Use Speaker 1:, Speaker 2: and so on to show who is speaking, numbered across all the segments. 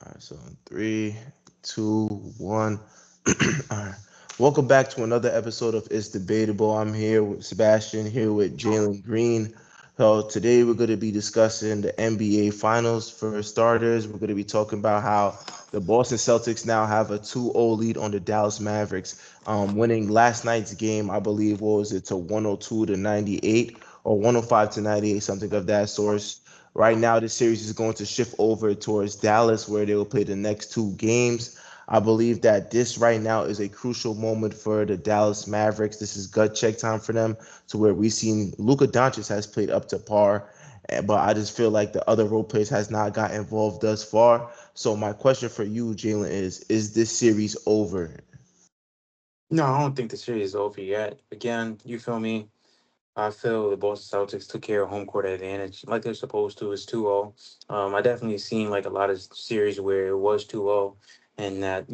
Speaker 1: All right, so in three, two, one. All right. Welcome back to another episode of It's Debatable. I'm here with Sebastian, here with Jalen Green. So today we're going to be discussing the NBA Finals. For starters, we're going to be talking about how the Boston Celtics now have a 2-0 lead on the Dallas Mavericks, winning last night's game. I believe, what was it, to 102 to 98 or 105 to 98, something of that sort. Right now, the series is going to shift over towards Dallas, where they will play the next two games. I believe that this right now is a crucial moment for the Dallas Mavericks. This is gut check time for them, to where we've seen Luka Doncic has played up to par, but I just feel like the other role players has not got involved thus far. So my question for you, Jalen, is this series over?
Speaker 2: No, I don't think the series is over yet. Again, you feel me? I feel the Boston Celtics took care of home court advantage like they're supposed to. It's 2-0. I definitely seen like a lot of series where it was 2-0 and that,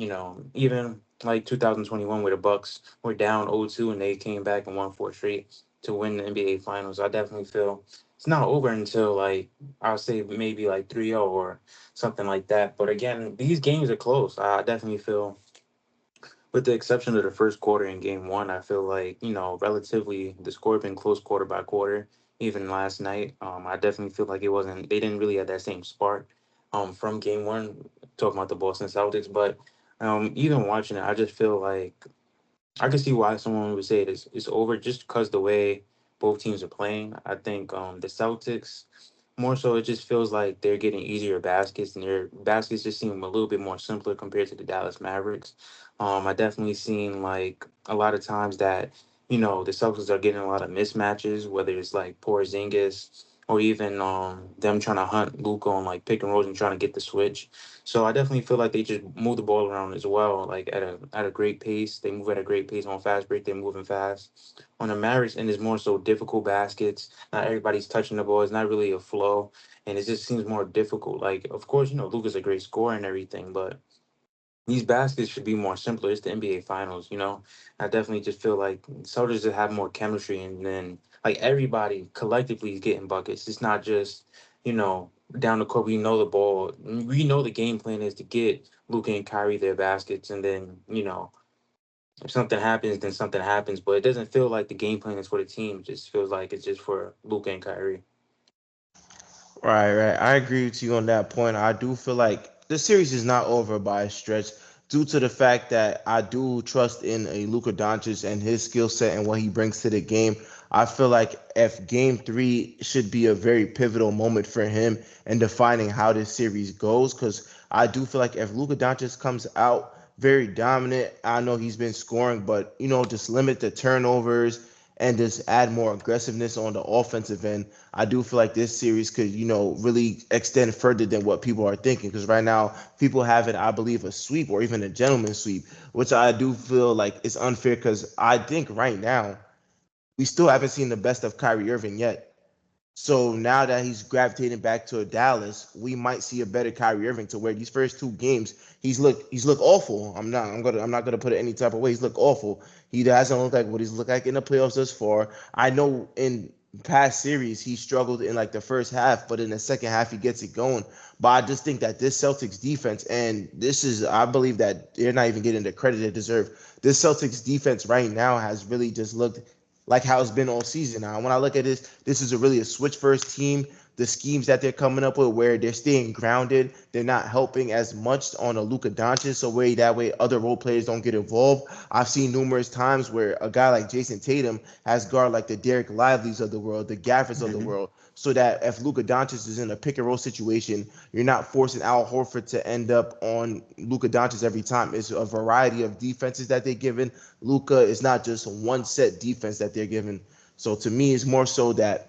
Speaker 2: even like 2021 where the Bucks were down 0-2 and they came back and won four straight to win the NBA Finals. I definitely feel it's not over until like I'll say maybe like 3-0 or something like that. But again, these games are close. I definitely feel with the exception of the first quarter in game one, I feel like, relatively the score had been close quarter by quarter. Even last night, I definitely feel like they didn't really have that same spark from game one, talking about the Boston Celtics. But even watching it, I just feel like I can see why someone would say it's over just because the way both teams are playing. I think the Celtics more so it just feels like they're getting easier baskets and their baskets just seem a little bit more simpler compared to the Dallas Mavericks. I definitely seen like a lot of times that the Celtics are getting a lot of mismatches, whether it's like Porzingis or even them trying to hunt Luka on like pick and rolls and trying to get the switch. So I definitely feel like they just move the ball around as well, like at a great pace. They move at a great pace on fast break. They're moving fast. On the Mavericks, and it's more so difficult baskets. Not everybody's touching the ball. It's not really a flow, and it just seems more difficult. Like, of course, Luka's a great scorer and everything, but these baskets should be more simpler. It's the NBA Finals. I definitely just feel like Celtics just have more chemistry, and then like everybody collectively is getting buckets. It's not just you know down the court. We know the ball. We know the game plan is to get Luka and Kyrie their baskets, and then if something happens, then something happens. But it doesn't feel like the game plan is for the team. It just feels like it's just for Luka and Kyrie.
Speaker 1: Right, right. I agree with you on that point. I do feel like the series is not over by a stretch due to the fact that I do trust in a Luka Doncic and his skill set and what he brings to the game. I feel like if game three should be a very pivotal moment for him in defining how this series goes, because I do feel like if Luka Doncic comes out very dominant, I know he's been scoring, but just limit the turnovers and just add more aggressiveness on the offensive end. I do feel like this series could, really extend further than what people are thinking. Because right now, people have it, I believe, a sweep or even a gentleman's sweep, which I do feel like is unfair. Because I think right now we still haven't seen the best of Kyrie Irving yet. So now that he's gravitating back to Dallas, we might see a better Kyrie Irving, to where these first two games he's looked awful. I'm not gonna put it any type of way. He's looked awful. He hasn't looked like what he's looked like in the playoffs thus far. I know in past series he struggled in like the first half, but in the second half he gets it going. But I just think that this Celtics defense, and this is, I believe that they're not even getting the credit they deserve. This Celtics defense right now has really just looked like how it's been all season. Now, when I look at this is a really a switch first team. The schemes that they're coming up with, where they're staying grounded, they're not helping as much on a Luka Doncic, so that way other role players don't get involved. I've seen numerous times where a guy like Jason Tatum has guard like the Derek Lively's of the world, the Gaffers of the
Speaker 2: Hmm.
Speaker 1: world, so that if Luka Doncic is in a pick and roll situation, you're not forcing Al Horford to end up on Luka Doncic every time. It's a variety of defenses that they're given. Luka is not just one set defense that they're given. So to me, it's more so that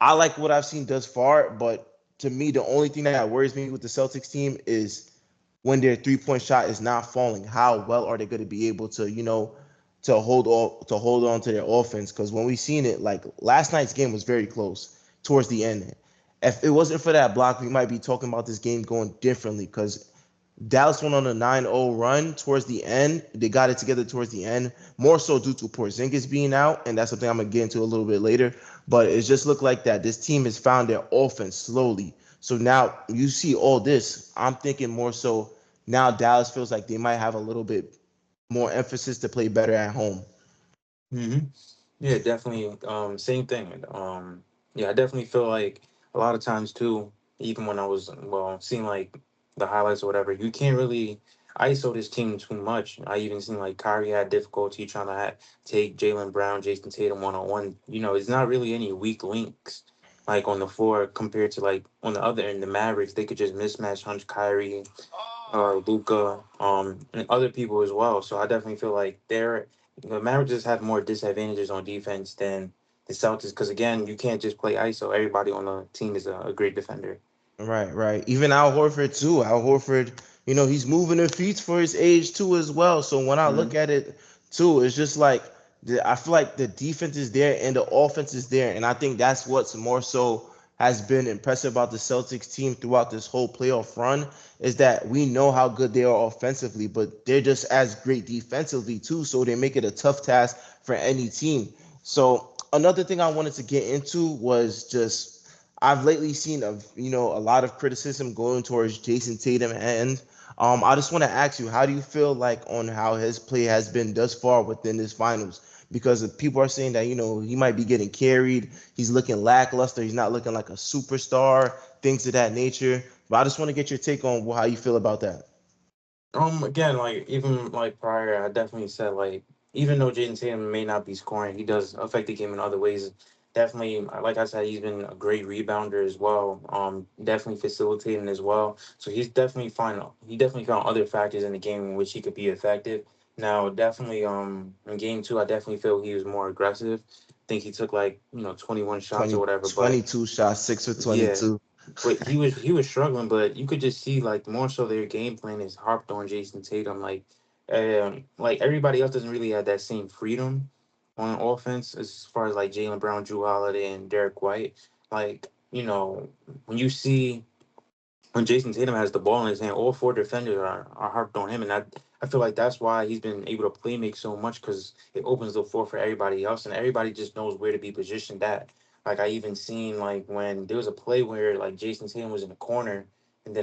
Speaker 1: I like what I've seen thus far, but to me, the only thing that worries me with the Celtics team is when their 3 point shot is not falling. How well are they going to be able to, to hold on to their offense? Because when we seen it, like last night's game was very close towards the end. If it wasn't for that block, we might be talking about this game going differently. Because Dallas went on a 9-0 run towards the end. They got it together towards the end, more so due to Porzingis being out, and that's something I'm gonna get into a little bit later. But it just looked like that this team has found their offense slowly. So now you see all this. I'm thinking more so now Dallas feels like they might have a little bit more emphasis to play better at home.
Speaker 2: Hmm. Yeah, definitely. Same thing. Yeah, I definitely feel like a lot of times too, even when I was seeing like the highlights or whatever, you can't really ISO this team too much. I even seen like Kyrie had difficulty trying to take Jalen Brown, Jason Tatum 1-on-1. It's not really any weak links like on the floor compared to like on the other end, the Mavericks. They could just mismatch Hunch Kyrie, Luca, and other people as well. So I definitely feel like the Mavericks just have more disadvantages on defense than the Celtics because again, you can't just play ISO. Everybody on the team is a great defender.
Speaker 1: Right, right. Even Al Horford too. Al Horford, he's moving the feet for his age too as well. So when I look
Speaker 2: Hmm.
Speaker 1: at it too, it's just like I feel like the defense is there and the offense is there, and I think that's what's more so has been impressive about the Celtics team throughout this whole playoff run is that we know how good they are offensively, but they're just as great defensively too. So they make it a tough task for any team. So another thing I wanted to get into was just I've lately seen a lot of criticism going towards Jason Tatum, and I just want to ask you, how do you feel like on how his play has been thus far within this finals? Because people are saying that he might be getting carried, he's looking lackluster, he's not looking like a superstar, things of that nature. But I just want to get your take on how you feel about that.
Speaker 2: Again, like even like prior, I definitely said like even though Jaden Tatum may not be scoring, he does affect the game in other ways. Definitely, like I said, he's been a great rebounder as well. Definitely facilitating as well. So he definitely found other factors in the game in which he could be effective. Now, definitely, in game two, I definitely feel he was more aggressive. I think he took like 21 shots or
Speaker 1: 20,
Speaker 2: whatever, but
Speaker 1: 22 shots, 6 for
Speaker 2: yeah,
Speaker 1: 22.
Speaker 2: but he was struggling. But you could just see like more so their game plan is harped on Jason Tatum. Like everybody else doesn't really have that same freedom on offense as far as like Jalen Brown, Drew Holiday, and Derek White. Like when you see when Jason Tatum has the ball in his hand, all four defenders are harped on him, and I feel like that's why he's been able to play make so much because it opens the floor for everybody else, and everybody just knows where to be positioned at. Like I even seen like when there was a play where like Jason Tatum was in the corner, and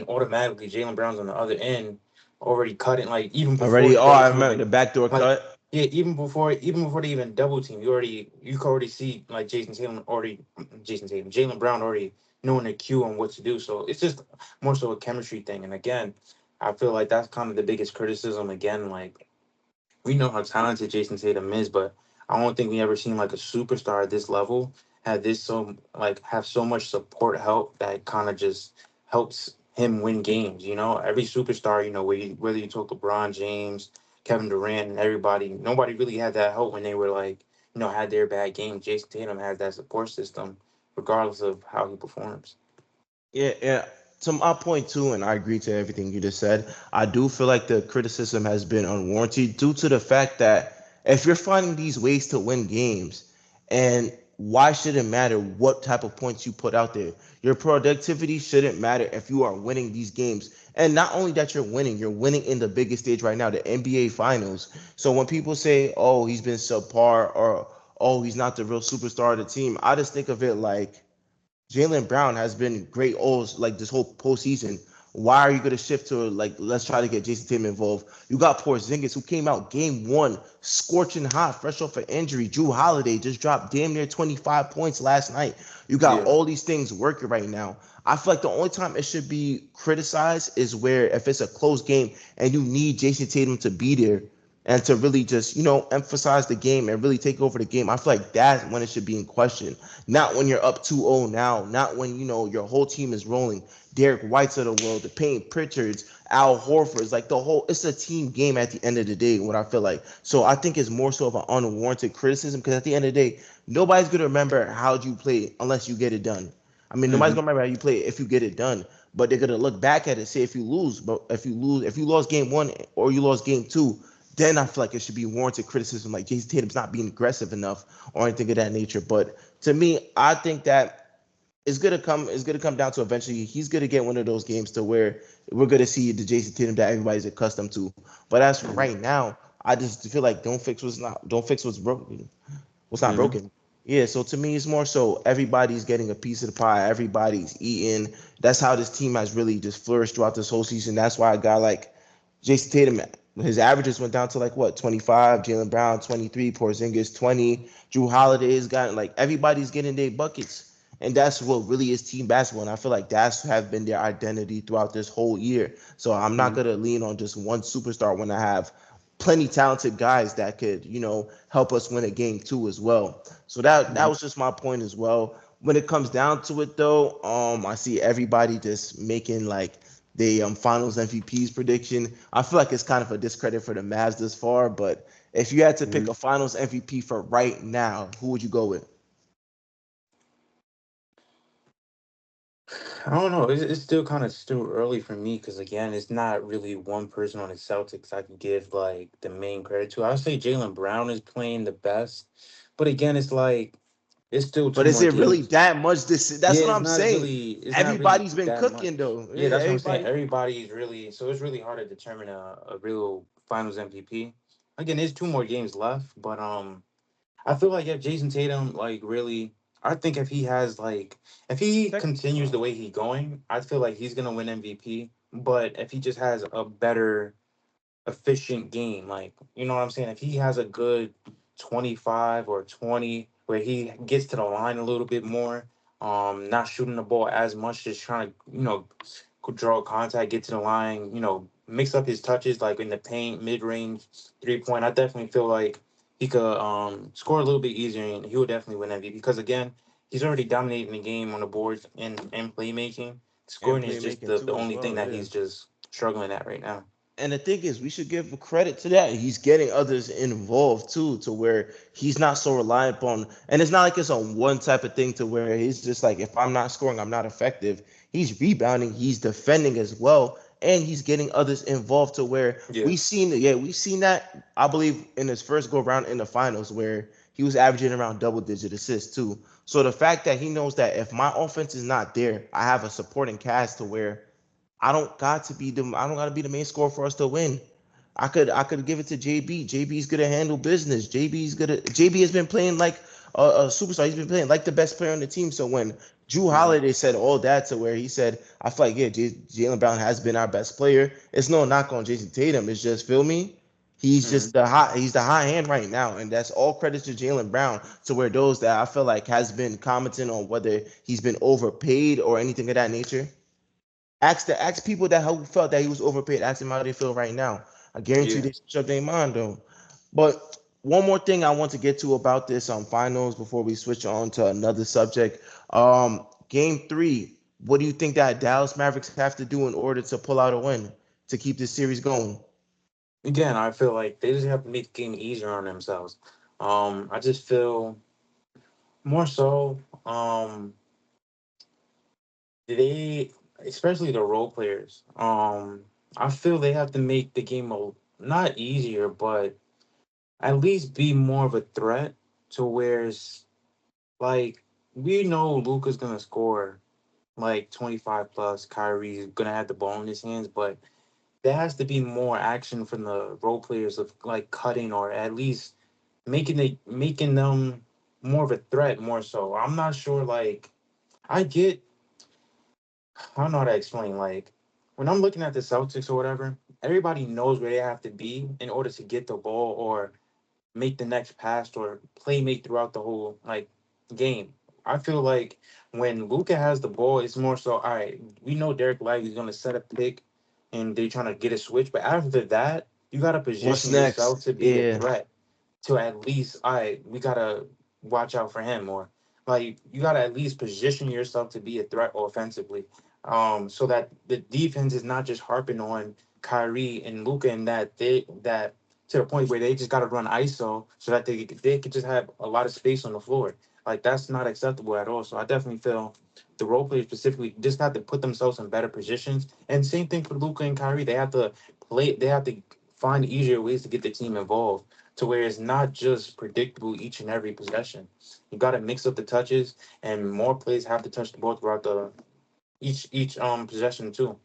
Speaker 2: automatically Jalen Brown's on the other end, already cutting like even before
Speaker 1: Already,
Speaker 2: the
Speaker 1: oh,
Speaker 2: double
Speaker 1: I
Speaker 2: team
Speaker 1: remember the
Speaker 2: even
Speaker 1: backdoor
Speaker 2: like.
Speaker 1: cut.
Speaker 2: Yeah, even before they even double team, you could already see like Jason Tatum, Jalen Brown already knowing the cue on what to do. So it's just more so a chemistry thing. And again, I feel like that's kind of the biggest criticism. Again, like we know how talented Jason Tatum is, but I don't think we ever seen like a superstar at this level have so much support help that kind of just helps him win games. Every superstar, whether you talk LeBron James, Kevin Durant, and everybody, nobody really had that help when they were like had their bad games. Jason Tatum has that support system, regardless of how he performs.
Speaker 1: Yeah, yeah. To my point too, and I agree to everything you just said. I do feel like the criticism has been unwarranted due to the fact that if you're finding these ways to win games, and why should it matter what type of points you put out there? Your productivity shouldn't matter if you are winning these games. And not only that you're winning in the biggest stage right now, the NBA Finals. So when people say, "Oh, he's been subpar," or "Oh, he's not the real superstar of the team," I just think of it like Jalen Brown has been great all like this whole postseason. Why are you going to shift to like let's try to get Jason Tatum involved? You got Porzingis who came out game one scorching hot, fresh off an injury. Drew Holiday just dropped damn near 25 points last night. You got
Speaker 2: Yeah.
Speaker 1: all these things working right now. I feel like the only time it should be criticized is where if it's a close game and you need Jason Tatum to be there and to really just emphasize the game and really take over the game. I feel like that's when it should be in question. Not when you're up 2-0 now. Not when your whole team is rolling. Derek White's of the world, the Payne Pritchards, Al Horford's, like the whole. It's a team game at the end of the day. What I feel like. So I think it's more so of an unwarranted criticism because at the end of the day, nobody's gonna remember how you play unless you get it done. I mean, nobody's
Speaker 2: Hmm.
Speaker 1: gonna remember how you play if you get it done. But they're gonna look back at it, say if you lose, but if you lost game one or you lost game two, then I feel like it should be warranted criticism, like Jason Tatum's not being aggressive enough or anything of that nature. But to me, I think that it's gonna come down to eventually he's gonna get one of those games to where we're gonna see the Jason Tatum that everybody's accustomed to. But as for
Speaker 2: Mm-hmm.
Speaker 1: right now, I just feel like don't fix what's broken. What's not
Speaker 2: Mm-hmm.
Speaker 1: broken? Yeah, so to me, it's more so everybody's getting a piece of the pie. Everybody's eating. That's how this team has really just flourished throughout this whole season. That's why I got like Jason Tatum. His averages went down to like what 25. Jalen Brown 23. Porzingis 20. Drew Holiday has gotten like everybody's getting their buckets, and that's what really is team basketball. And I feel like that's have been their identity throughout this whole year. So I'm not
Speaker 2: Mm-hmm.
Speaker 1: gonna lean on just one superstar when I have plenty talented guys that could, help us win a game too as well. So that
Speaker 2: Mm-hmm.
Speaker 1: was just my point as well. When it comes down to it though, I see everybody just making like the finals MVP's prediction. I feel like it's kind of a discredit for the Mavs this far, but if you had to pick
Speaker 2: Mm-hmm.
Speaker 1: a finals MVP for right now, who would you go with?
Speaker 2: I don't know. It's still kind of still early for me because again, it's not really one person on the Celtics I could give like the main credit to. I'll say Jalen Brown is playing the best, but again, it's like it's still
Speaker 1: But
Speaker 2: two
Speaker 1: is
Speaker 2: more
Speaker 1: it really
Speaker 2: games.
Speaker 1: that much this that's
Speaker 2: Yeah,
Speaker 1: what I'm saying.
Speaker 2: it's not really
Speaker 1: Everybody's been
Speaker 2: that
Speaker 1: cooking
Speaker 2: much.
Speaker 1: though.
Speaker 2: Yeah, that's what I'm saying.
Speaker 1: Everybody.
Speaker 2: Everybody is really so it's really hard to determine a real Finals MVP. Again, there's two more games left, but I feel like if Jason Tatum like really, I think if he has like if he
Speaker 1: Tech,
Speaker 2: continues the way he's going, I feel like he's gonna win MVP. But if he just has a better efficient game. Like, you know what I'm saying? If he has a good 25 or 20 where he gets to the line a little bit more, not shooting the ball as much, just trying to, could draw contact, get to the line, mix up his touches like in the paint, mid range, 3 point. I definitely feel like he could score a little bit easier and he will definitely win MVP because again, he's already dominating the game on the boards and playmaking.
Speaker 1: and
Speaker 2: Scoring is just
Speaker 1: playmaking
Speaker 2: the
Speaker 1: too as
Speaker 2: only thing
Speaker 1: well.
Speaker 2: that
Speaker 1: Yeah.
Speaker 2: he's just struggling at right now.
Speaker 1: And the thing is, we should give credit to that. He's getting others involved too, to where he's not so reliant on. And it's not like it's a one type of thing to where he's just like, if I'm not scoring, I'm not effective. He's rebounding, he's defending as well, and he's getting others involved to where
Speaker 2: Yeah.
Speaker 1: we've seen that. I believe in his first go round in the finals where he was averaging around double digit assists too. So the fact that he knows that if my offense is not there, I have a supporting cast to where I don't got to be the main scorer for us to win. I could give it to JB. JB's gonna handle business. JB has been playing like a superstar. He's been playing like the best player on the team. So when Drew
Speaker 2: Hmm.
Speaker 1: Holiday said all that to where he said, I feel like yeah, Jalen Brown has been our best player. It's no knock on Jason Tatum. It's just feel me.
Speaker 2: Hmm.
Speaker 1: He's the high hand right now, and that's all credits to Jalen Brown. To where those that I feel like has been commenting on whether he's been overpaid or anything of that nature. Ask people that who felt that he was overpaid. Ask them how they feel right now. I guarantee you
Speaker 2: Yeah.
Speaker 1: they switch up their mind though. But one more thing I want to get to about this finals before we switch on to another subject. Game three. What do you think that Dallas Mavericks have to do in order to pull out a win to keep this series going?
Speaker 2: Again, I feel like they just have to make the game easier on themselves. I just feel more so, they, especially the role players, I feel they have to make the game not easier, but at least be more of a threat to where it's like we know Luca's gonna score like 25 plus. Kyrie's gonna have the ball in his hands, but there has to be more action from the role players of like cutting or at least making them more of a threat more so. I'm not sure like I get I don't know how to explain like when I'm looking at the Celtics or whatever, everybody knows where they have to be in order to get the ball or make the next pass or play make throughout the whole like game. I feel like when Luca has the ball, it's more so, all right, we know Derek Lively's gonna set a pick and they're trying to get a switch, but after that, you gotta
Speaker 1: What's
Speaker 2: position yourself
Speaker 1: next?
Speaker 2: to be a
Speaker 1: Yeah.
Speaker 2: threat to at least, all right, we gotta watch out for him or like you gotta at least position yourself to be a threat offensively. So that the defense is not just harping on Kyrie and Luca and that to the point where they just gotta run ISO so that they could just have a lot of space on the floor. Like that's not acceptable at all. So I definitely feel the role players specifically just have to put themselves in better positions. And same thing for Luca and Kyrie. They have to find easier ways to get the team involved to where it's not just predictable each and every possession. You got to mix up the touches, and more players have to touch the ball throughout the each possession too.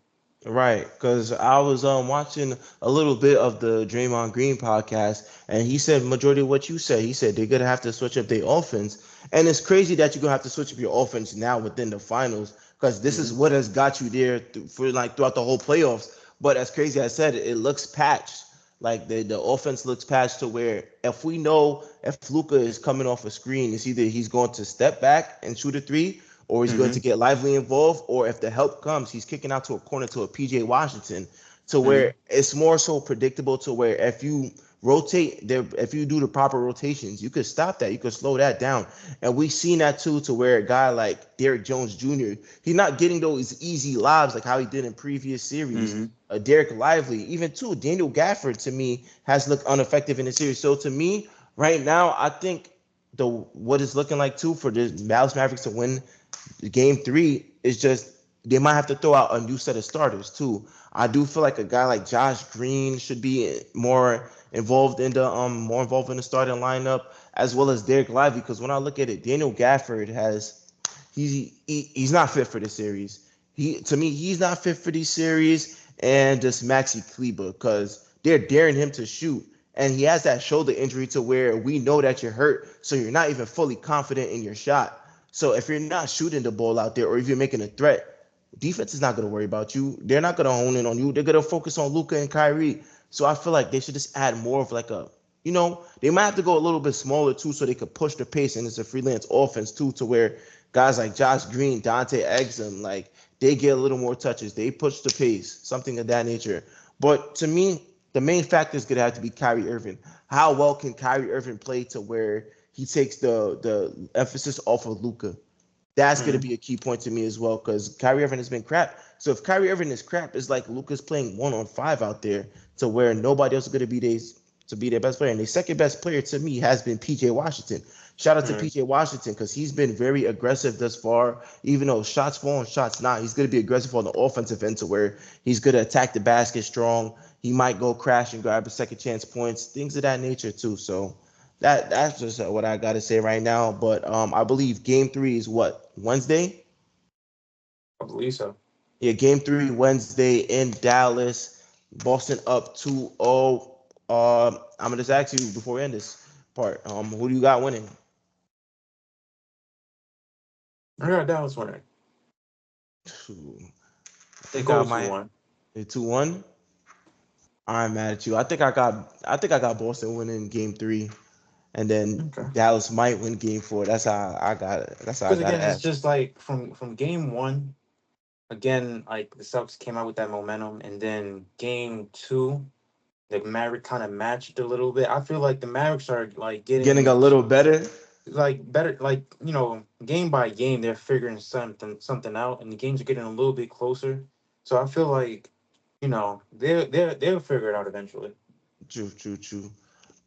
Speaker 1: Right, because I was watching a little bit of the Draymond Green podcast, and he said majority of what you said. He said they're gonna have to switch up their offense, and it's crazy that you're gonna have to switch up your offense now within the finals, because this is
Speaker 2: Hmm.
Speaker 1: what has got you there for like throughout the whole playoffs. But as crazy as I said, it looks patched. Like the offense looks patched to where if we know if Luca is coming off a screen, it's either he's going to step back and shoot a three, or he's going to
Speaker 2: Hmm.
Speaker 1: get lively involved, or if the help comes, he's kicking out to a corner to a PJ Washington, to where
Speaker 2: Hmm.
Speaker 1: it's more so predictable to where if you rotate there, if you do the proper rotations, you could stop that, you could slow that down. And we've seen that too, to where a guy like Derrick Jones Jr., he's not getting those easy lobs like how he did in previous series.
Speaker 2: Hmm.
Speaker 1: Derek Lively, even too, Daniel Gafford to me has looked ineffective in the series. So to me, right now, I think the what it's looking like too for the Dallas Mavericks to win game three is just they might have to throw out a new set of starters too. I do feel like a guy like Josh Green should be more involved in the starting lineup, as well as Derek Lively. Because when I look at it, Daniel Gafford has he's not fit for the series. He to me he's not fit for these series, and just Maxi Kleber because they're daring him to shoot, and he has that shoulder injury to where we know that you're hurt, so you're not even fully confident in your shot. So if you're not shooting the ball out there, or if you're making a threat, defense is not going to worry about you. They're not going to hone in on you. They're going to focus on Luca and Kyrie. So I feel like they should just add more of like they might have to go a little bit smaller too, so they could push the pace, and it's a freelance offense too, to where guys like Josh Green, Dante Exum, like they get a little more touches, they push the pace, something of that nature. But to me, the main factor is going to have to be Kyrie Irving. How well can Kyrie Irving play to where he takes the emphasis off of Luca? That's going to
Speaker 2: Hmm.
Speaker 1: be a key point to me as well, because Kyrie Irving has been crap. So if Kyrie Irving is crap, it's like Luca's playing 1 on 5 out there, to where nobody else is going to be their best player. And the second best player to me has been PJ Washington. Shout out to
Speaker 2: Hmm.
Speaker 1: PJ Washington, because he's been very aggressive thus far. Even though shots fall and shots not, he's going to be aggressive on the offensive end, to where he's going to attack the basket strong. He might go crash and grab a second chance points, things of that nature too. So that's just what I got to say right now. But I believe game three is what, Wednesday?
Speaker 2: I believe so.
Speaker 1: Yeah, game three Wednesday in Dallas. Boston up 2-0. I'm gonna just ask you before we end this part. Who do you got winning?
Speaker 2: I got Dallas winning.
Speaker 1: I
Speaker 2: It
Speaker 1: think I
Speaker 2: goes to
Speaker 1: might
Speaker 2: one.
Speaker 1: 2-1. I'm mad at you. I think I got Boston winning game three, and then
Speaker 2: Okay.
Speaker 1: Dallas might win game four. That's how I got it. That's how I
Speaker 2: Because
Speaker 1: got to
Speaker 2: again, it's
Speaker 1: ask.
Speaker 2: just like from game one. Again, like the Celtics came out with that momentum, and then game two, the Maverick kind of matched a little bit. I feel like the Mavericks are like
Speaker 1: Getting a
Speaker 2: getting
Speaker 1: little better.
Speaker 2: like better, like game by game, they're figuring something out, and the games are getting a little bit closer. So I feel like they'll figure it out eventually.
Speaker 1: True, true, true.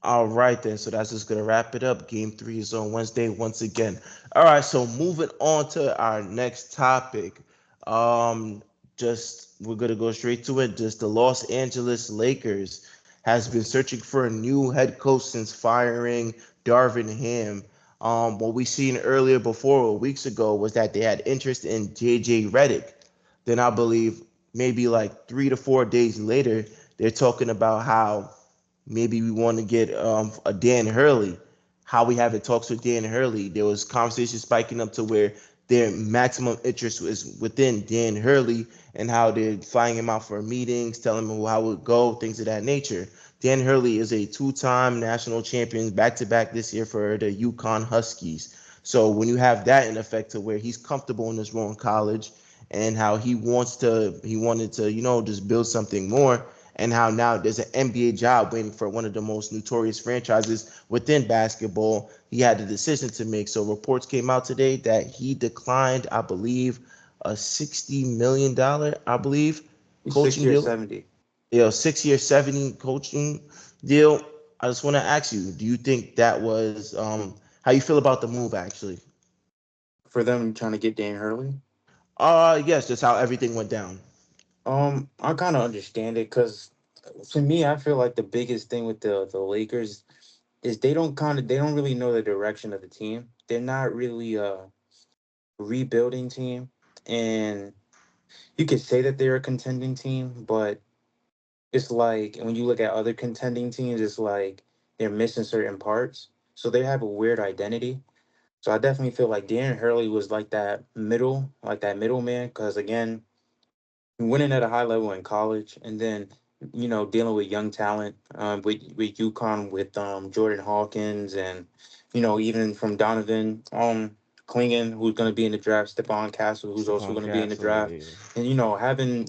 Speaker 1: All right, then. So that's just gonna wrap it up. Game three is on Wednesday once again. All right. So moving on to our next topic. Um, just we're gonna go straight to it. Just the Los Angeles Lakers has been searching for a new head coach since firing Darvin Ham. What we seen earlier before weeks ago was that they had interest in JJ Redick. Then I believe maybe like 3 to 4 days later, they're talking about how maybe we want to get a Dan Hurley. How we having talks with Dan Hurley. There was conversation spiking up to where their maximum interest was within Dan Hurley, and how they're flying him out for meetings, telling him how it would go, things of that nature. Dan Hurley is a two-time national champion, back-to-back this year for the Yukon Huskies. So when you have that in effect to where he's comfortable in this role in college, and how he wanted to, just build something more, and how now there's an NBA job waiting for one of the most notorious franchises within basketball. He had a decision to make. So reports came out today that he declined, I believe, a $60 million, I believe, coaching
Speaker 2: 60 or
Speaker 1: deal.
Speaker 2: 70
Speaker 1: 6 year, 70 coaching deal. I just want to ask you, do you think that was how you feel about the move actually?
Speaker 2: for them trying to get Dan Hurley.
Speaker 1: Yes, just how everything went down.
Speaker 2: I kind of understand it because to me, I feel like the biggest thing with the Lakers. is they don't really know the direction of the team. They're not really a rebuilding team, and you could say that they're a contending team, but it's like when you look at other contending teams, it's like they're missing certain parts. So they have a weird identity. So I definitely feel like Darren Hurley was like that middleman, because again, winning at a high level in college, and then dealing with young talent, with UConn, with Jordan Hawkins, and even from Donovan Klingen, who's going to be in the draft, Stephon Castle, who's also
Speaker 1: Stephon
Speaker 2: going to be in the
Speaker 1: Castle,
Speaker 2: draft,
Speaker 1: yeah.
Speaker 2: and having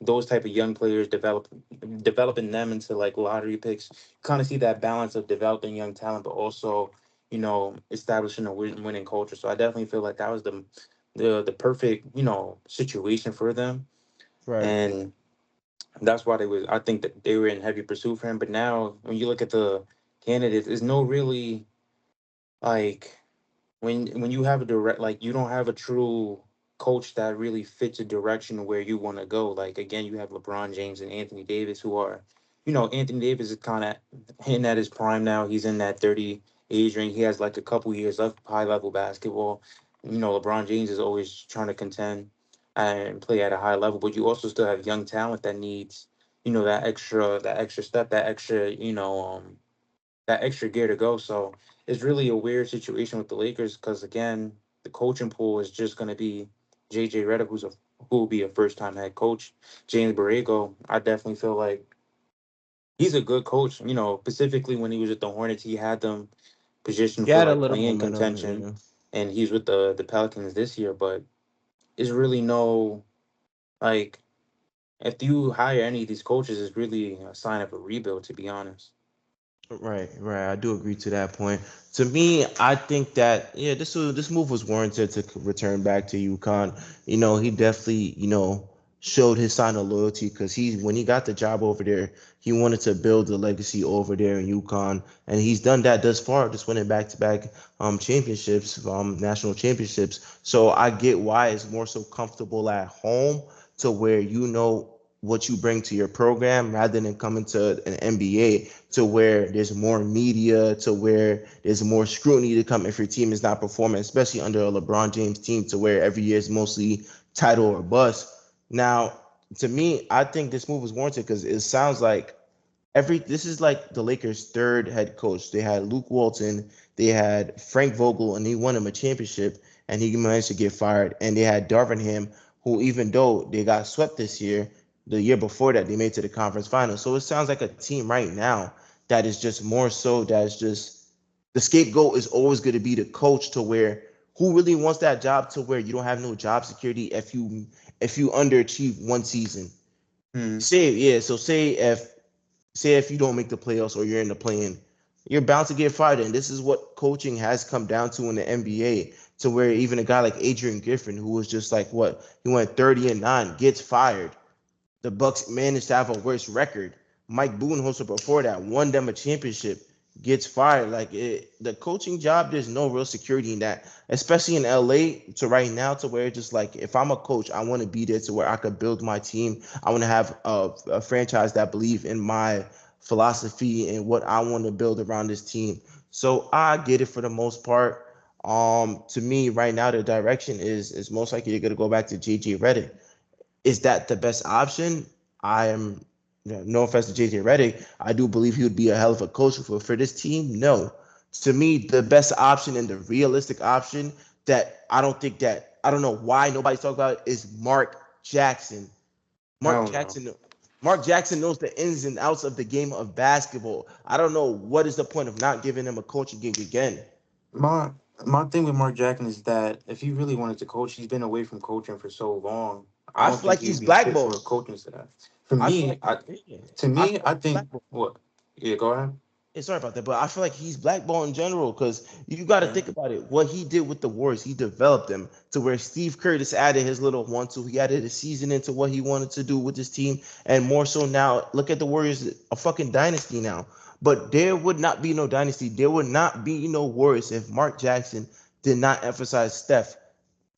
Speaker 2: those type of young players developing them into like lottery picks. Kind of see that balance of developing young talent, but also establishing a winning culture. So I definitely feel like that was the perfect situation for them,
Speaker 1: Right.
Speaker 2: and that's why they was. I think that they were in heavy pursuit for him. But now, when you look at the candidates, there's no really like when you have a direct, like, you don't have a true coach that really fits a direction where you want to go. Like again, you have LeBron James and Anthony Davis, who are, Anthony Davis is kind of hitting at his prime now. He's in that 30 age range. He has like a couple years left of high level basketball. LeBron James is always trying to contend and play at a high level, but you also still have young talent that needs, that extra step, that extra gear to go. So it's really a weird situation with the Lakers, because again, the coaching pool is just going to be JJ Redick, who will be a first time head coach. James Borrego, I definitely feel like he's a good coach. Specifically when he was at the Hornets, he had them positioned
Speaker 1: He
Speaker 2: for
Speaker 1: had a
Speaker 2: like
Speaker 1: little
Speaker 2: playing
Speaker 1: momentum,
Speaker 2: contention,
Speaker 1: yeah.
Speaker 2: and he's with the Pelicans this year. But it's really no, like, if you hire any of these coaches, it's really a sign of a rebuild, to be honest.
Speaker 1: Right, right. I do agree to that point. To me, I think that yeah, this move was warranted to return back to UConn. He definitely showed his sign of loyalty because when he got the job over there, he wanted to build a legacy over there in UConn, and he's done that thus far, just winning back to back championships, national championships. So I get why it's more so comfortable at home to where what you bring to your program rather than coming to an NBA to where there's more media, to where there's more scrutiny to come if your team is not performing, especially under a LeBron James team, to where every year is mostly title or bust. Now, to me, I think this move was warranted because it sounds like this is like the Lakers' third head coach. They had Luke Walton, they had Frank Vogel, and he won him a championship, and he managed to get fired. And they had Darvin, who even though they got swept this year, the year before that they made to the conference finals. So it sounds like a team right now that is just more so that's just the scapegoat is always going to be the coach to where who really wants that job to where you don't have no job security if you underachieve one season.
Speaker 2: Hmm.
Speaker 1: Say if you don't make the playoffs or you're in the play-in, you're bound to get fired. And this is what coaching has come down to in the NBA, to where even a guy like Adrian Griffin, who was just like what he went 30-9, gets fired. The Bucks managed to have a worse record. Mike Budenholzer before that won them a championship, gets fired. The coaching job, there's no real security in that, especially in LA. To right now, to where it's just like if I'm a coach, I want to be there to where I could build my team. I want to have a franchise that believe in my philosophy and what I want to build around this team. So I get it for the most part. To me, right now, the direction is most likely you're gonna go back to JJ Redick. Is that the best option? I am no offense to JJ Redick, I do believe he would be a hell of a coach for this team. No, to me, the best option and the realistic option that I don't know why nobody's talking about it, is Mark Jackson.
Speaker 2: I
Speaker 1: Mark
Speaker 2: don't know.
Speaker 1: Jackson. Mark Jackson knows the ins and outs of the game of basketball. I don't know what is the point of not giving him a coaching gig again.
Speaker 2: My my thing with Mark Jackson is that if he really wanted to coach, he's been away from coaching for so long. I
Speaker 1: I
Speaker 2: don't
Speaker 1: feel
Speaker 2: think
Speaker 1: like
Speaker 2: he would
Speaker 1: he's
Speaker 2: be fit for a
Speaker 1: blackballed.
Speaker 2: coaching staff. For
Speaker 1: I feel
Speaker 2: me,
Speaker 1: like
Speaker 2: I
Speaker 1: yeah,
Speaker 2: to
Speaker 1: I feel
Speaker 2: me,
Speaker 1: like
Speaker 2: I
Speaker 1: he's
Speaker 2: think
Speaker 1: blackballed.
Speaker 2: what? Yeah, go ahead.
Speaker 1: Sorry about that, but I feel like he's blackballed in general because you got to
Speaker 2: Yeah.
Speaker 1: think about it. What he did with the Warriors, he developed them to where Steve Kerr just added his little 1-2. He added a season into what he wanted to do with his team, and more so now. Look at the Warriors, a fucking dynasty now. But there would not be no dynasty. There would not be no Warriors if Mark Jackson did not emphasize Steph.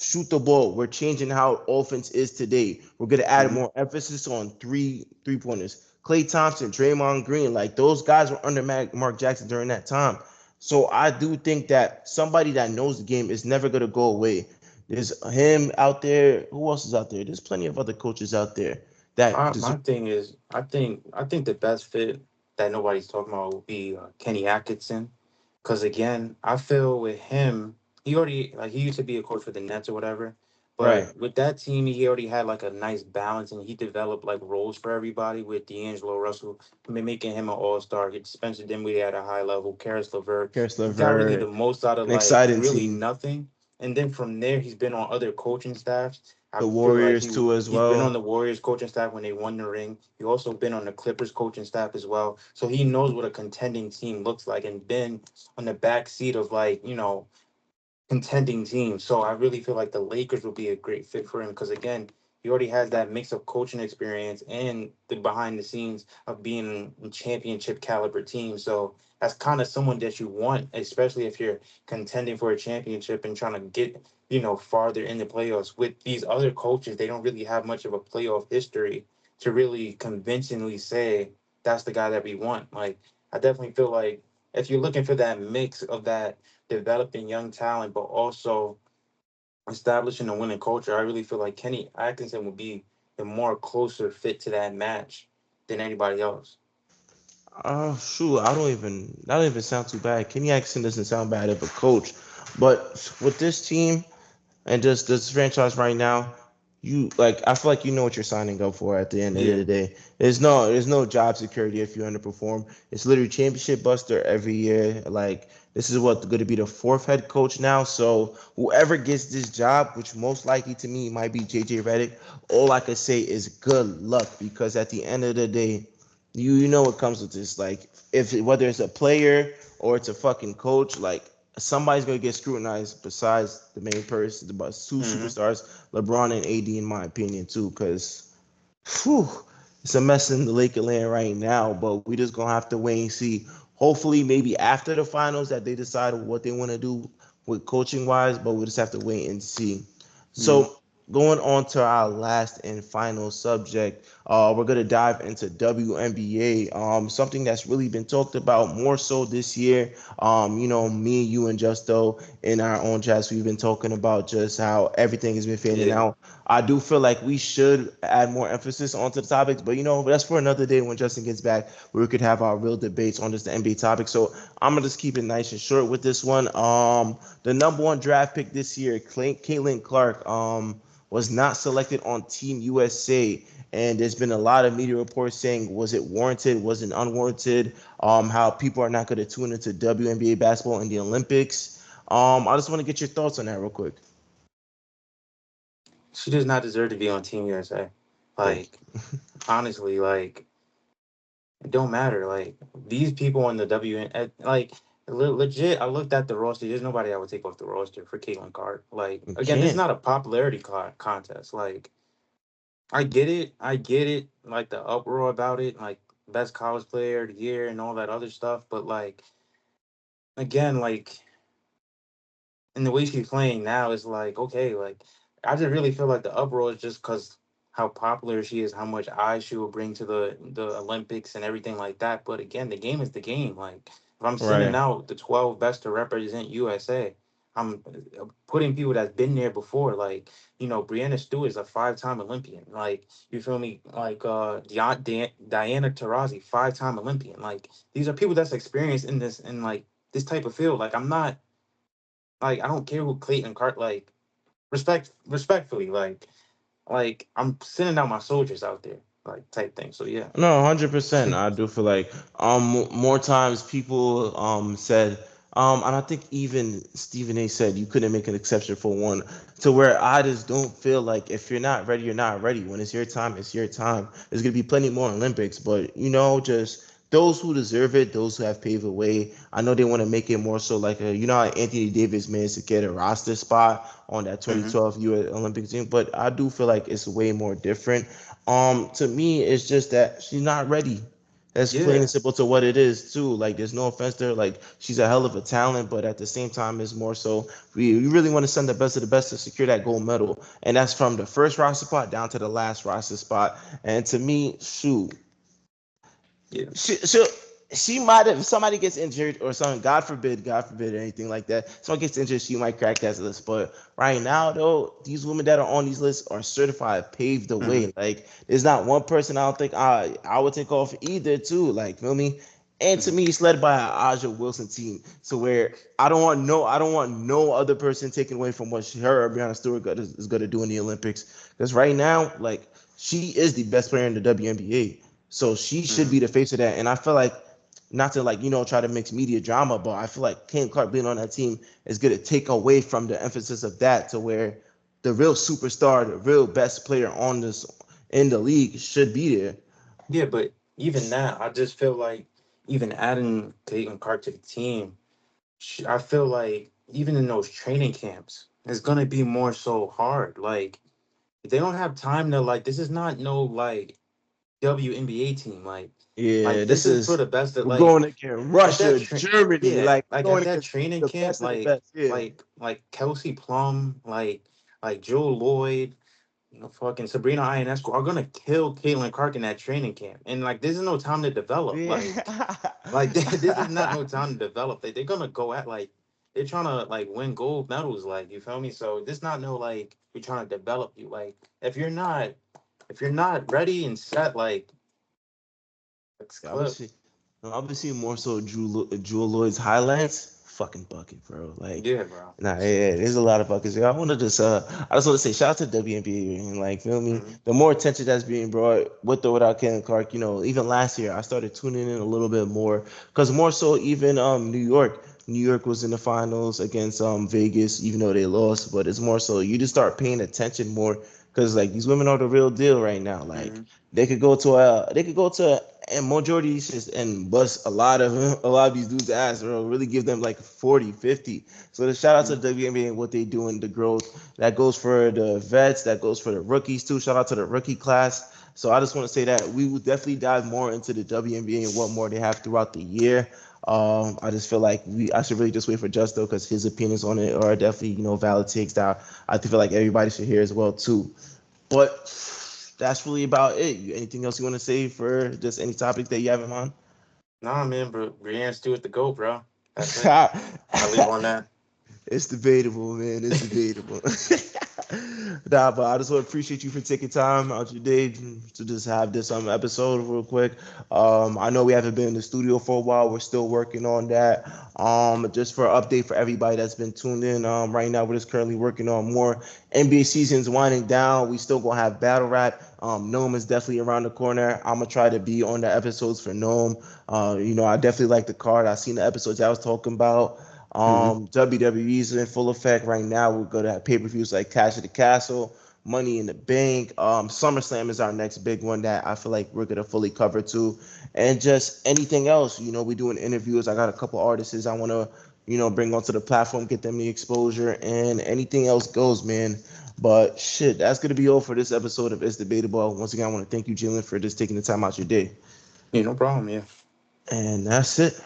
Speaker 1: shoot the ball. We're changing how offense is today. We're gonna add
Speaker 2: Hmm.
Speaker 1: more emphasis on three pointers. Klay Thompson, Draymond Green, like those guys were under Mark Jackson during that time. So I do think that somebody that knows the game is never gonna go away. There's him out there. Who else is out there? There's plenty of other coaches out there that
Speaker 2: My
Speaker 1: deserve.
Speaker 2: thing is, I think the best fit that nobody's talking about would be Kenny Atkinson, because again, I feel with him, he already like he used to be a coach for the Nets or whatever,
Speaker 1: Right.
Speaker 2: but with that team, he already had like a nice balance, and he developed like roles for everybody with D'Angelo Russell, making him an All Star. Spencer Dinwiddie at a high level, Karis LeVert.
Speaker 1: Karis
Speaker 2: He got really the
Speaker 1: LeVert,
Speaker 2: most out of
Speaker 1: an
Speaker 2: like
Speaker 1: exciting
Speaker 2: really
Speaker 1: team.
Speaker 2: nothing, and then from there, he's been on other coaching staffs. I
Speaker 1: The
Speaker 2: feel like
Speaker 1: Warriors too as
Speaker 2: he's been on
Speaker 1: well.
Speaker 2: the Warriors coaching staff when they won the ring. He also been on the Clippers coaching staff as well. So he knows what a contending team looks like and been on the back seat of like, contending team. So I really feel like the Lakers would be a great fit for him because again, he already has that mix of coaching experience and the behind the scenes of being a championship caliber team. So that's kind of someone that you want, especially if you're contending for a championship and trying to get, farther in the playoffs. With these other coaches, they don't really have much of a playoff history to really convincingly say that's the guy that we want. Like I definitely feel like if you're looking for that mix of that developing young talent, but also establishing a winning culture. I really feel like Kenny Atkinson would be the more closer fit to that match than anybody else.
Speaker 1: Oh shoot, that don't even sound too bad. Kenny Atkinson doesn't sound bad of a coach, but with this team and just this franchise right now, you like I feel like you know what you're signing up for at the end of
Speaker 2: Yeah.
Speaker 1: the day. There's no job security if you underperform. It's literally championship buster every year. Like this is what going to be the fourth head coach now. So whoever gets this job, which most likely to me might be JJ Redick, all I could say is good luck because at the end of the day, you know what comes with this. Like if whether it's a player or it's a fucking coach, like somebody's gonna get scrutinized besides the main person, the two
Speaker 2: Hmm.
Speaker 1: superstars, LeBron and AD, in my opinion, too, because whew, it's a mess in the Laker land right now. But we just gonna have to wait and see. Hopefully, maybe after the finals that they decide what they want to do with coaching wise, but we'll just have to wait and see.
Speaker 2: Hmm.
Speaker 1: So going on to our last and final subject, we're gonna dive into WNBA. Something that's really been talked about more so this year. Me, you, and Justo in our own chats, we've been talking about just how everything has been fading
Speaker 2: Yeah.
Speaker 1: out. I do feel like we should add more emphasis onto the topics, but that's for another day when Justin gets back, where we could have our real debates on just the NBA topic. So I'm gonna just keep it nice and short with this one. The number one draft pick this year, Caitlin Clark, was not selected on Team USA. And there's been a lot of media reports saying, was it warranted? Was it unwarranted? How people are not going to tune into WNBA basketball in the Olympics. I just want to get your thoughts on that real quick.
Speaker 2: She does not deserve to be on Team USA.
Speaker 1: Thank
Speaker 2: Like, honestly, like, it don't matter. Like, these people on the like, legit, I looked at the roster. There's nobody I would take off the roster for Caitlin Clark. Like,
Speaker 1: you. You
Speaker 2: again, this is
Speaker 1: can't.
Speaker 2: not a popularity contest. Like, I get it. I get it. Like the uproar about it, like best college player of the year and all that other stuff. But like again, like and the way she's playing now is like okay, like I just really feel like the uproar is just because how popular she is, how much eyes she will bring to the Olympics and everything like that. But again, the game is the game. Like if I'm sending
Speaker 1: Right.
Speaker 2: out the 12 best to represent USA, I'm putting people that's been there before. Like Brianna Stewart is a 5-time Olympian. Like you feel me? Like Diana Taurasi, 5-time Olympian. Like these are people that's experienced in this in like this type of field. Like I'm not like I don't care who Clayton Cart like respectfully like I'm sending out my soldiers out there like type thing. So yeah.
Speaker 1: No, 100%. I do feel like more times people said and I think even Stephen A said you couldn't make an exception for one to where I just don't feel like if you're not ready, you're not ready. When it's your time, it's your time. There's gonna be plenty more Olympics, but just those who deserve it, those who have paved the way. I know they want to make it more so like how Anthony Davis managed to get a roster spot on that
Speaker 2: Hmm.
Speaker 1: 2012 U.S. Olympic team, but I do feel like it's way more different. To me, it's just that she's not ready. That's plain and
Speaker 2: Yeah,
Speaker 1: simple to what it is too. Like, there's no offense to her. Like, she's a hell of a talent, but at the same time, it's more so we really want to send the best of the best to secure that gold medal, and that's from the first roster spot down to the last roster spot. And to me, shoot,
Speaker 2: yeah.
Speaker 1: she she might have, if somebody gets injured or something, God forbid, or anything like that. Someone gets injured, she might crack that list. But right now, though, these women that are on these lists are certified, paved the
Speaker 2: Hmm.
Speaker 1: way. Like, there's not one person I don't think I would take off either, too. Like, feel me? And to
Speaker 2: Hmm.
Speaker 1: me, it's led by an Aja Wilson team. So where I don't want no other person taken away from what her or Brianna Stewart is going to do in the Olympics. Because right now, like, she is the best player in the WNBA. So she should
Speaker 2: Hmm.
Speaker 1: be the face of that. And I feel like, not to, like, try to mix media drama, but I feel like Caitlin Clark being on that team is going to take away from the emphasis of that to where the real superstar, the real best player on this in the league should be there.
Speaker 2: Yeah, but even that, I just feel like even adding Caitlin Clark to the team, I feel like even in those training camps, it's gonna be more so hard. Like they don't have time to like. This is not no like WNBA team.
Speaker 1: Yeah,
Speaker 2: This
Speaker 1: this
Speaker 2: is for
Speaker 1: is
Speaker 2: the best. That
Speaker 1: we're
Speaker 2: like
Speaker 1: going against
Speaker 2: at that
Speaker 1: Russia, Germany,
Speaker 2: yeah,
Speaker 1: like
Speaker 2: like
Speaker 1: we're
Speaker 2: at
Speaker 1: going
Speaker 2: that
Speaker 1: against
Speaker 2: training
Speaker 1: the
Speaker 2: camp,
Speaker 1: best of the best. Yeah,
Speaker 2: like Kelsey Plum, like Joe Lloyd, fucking Sabrina Ionescu are gonna kill Caitlin Clark in that training camp, and like this is no time to develop.
Speaker 1: yeah.
Speaker 2: This is not no time to develop. They're gonna go at like they're trying to like win gold medals. Like you feel me? So this not no like we're trying to develop you. Like if you're not ready and set, like it's
Speaker 1: Yeah, I would
Speaker 2: clip.
Speaker 1: say, no, I would see more so Jewel Lloyd's highlights. Fucking bucket, bro. Like,
Speaker 2: Yeah, bro.
Speaker 1: nah, yeah, there's a lot of buckets. Yeah, I just want to say, shout out to WNBA, and like, feel me,
Speaker 2: Hmm.
Speaker 1: the more attention that's being brought with or without Ken Clark, even last year, I started tuning in a little bit more, because more so, even New York was in the finals against Vegas, even though they lost, but it's more so you just start paying attention more, because like these women are the real deal right now. Like,
Speaker 2: Hmm.
Speaker 1: they could go to and majority shits and bust a lot of these dudes ass, bro. Really give them like 40, 50. So the shout out to
Speaker 2: Hmm.
Speaker 1: the WNBA and what they do in the growth. That goes for the vets, that goes for the rookies too. Shout out to the rookie class. So I just want to say that we will definitely dive more into the WNBA and what more they have throughout the year. I just feel like I should really just wait for Justo because his opinions on it are definitely valid takes that I feel like everybody should hear as well too. But that's really about it. Anything else you want to say for just any topic that you have in mind?
Speaker 2: Nah, man, bro. Brianna Stewart the GOAT, bro. That's it. I leave on that.
Speaker 1: It's debatable, man. It's debatable. Nah, but I just want to appreciate you for taking time out your day to just have this episode real quick. I know we haven't been in the studio for a while. We're still working on that. Just for update for everybody that's been tuned in. Right now we're just currently working on more NBA seasons winding down. We still gonna have battle rap. Gnome is definitely around the corner. I'm gonna try to be on the episodes for Gnome. I definitely like the card. I seen the episodes I was talking about.
Speaker 2: Hmm.
Speaker 1: WWE's in full effect right now. We're going to have pay-per-views like Cash at the Castle, Money in the Bank. SummerSlam is our next big one that I feel like we're going to fully cover too. And just anything else, we're doing interviews. I got a couple artists I want to, bring onto the platform, get them the exposure, and anything else goes, man. But shit, that's going to be all for this episode of It's Debatable. Once again, I want to thank you, Jalen, for just taking the time out your day.
Speaker 2: Yeah, no problem. Yeah.
Speaker 1: And that's it.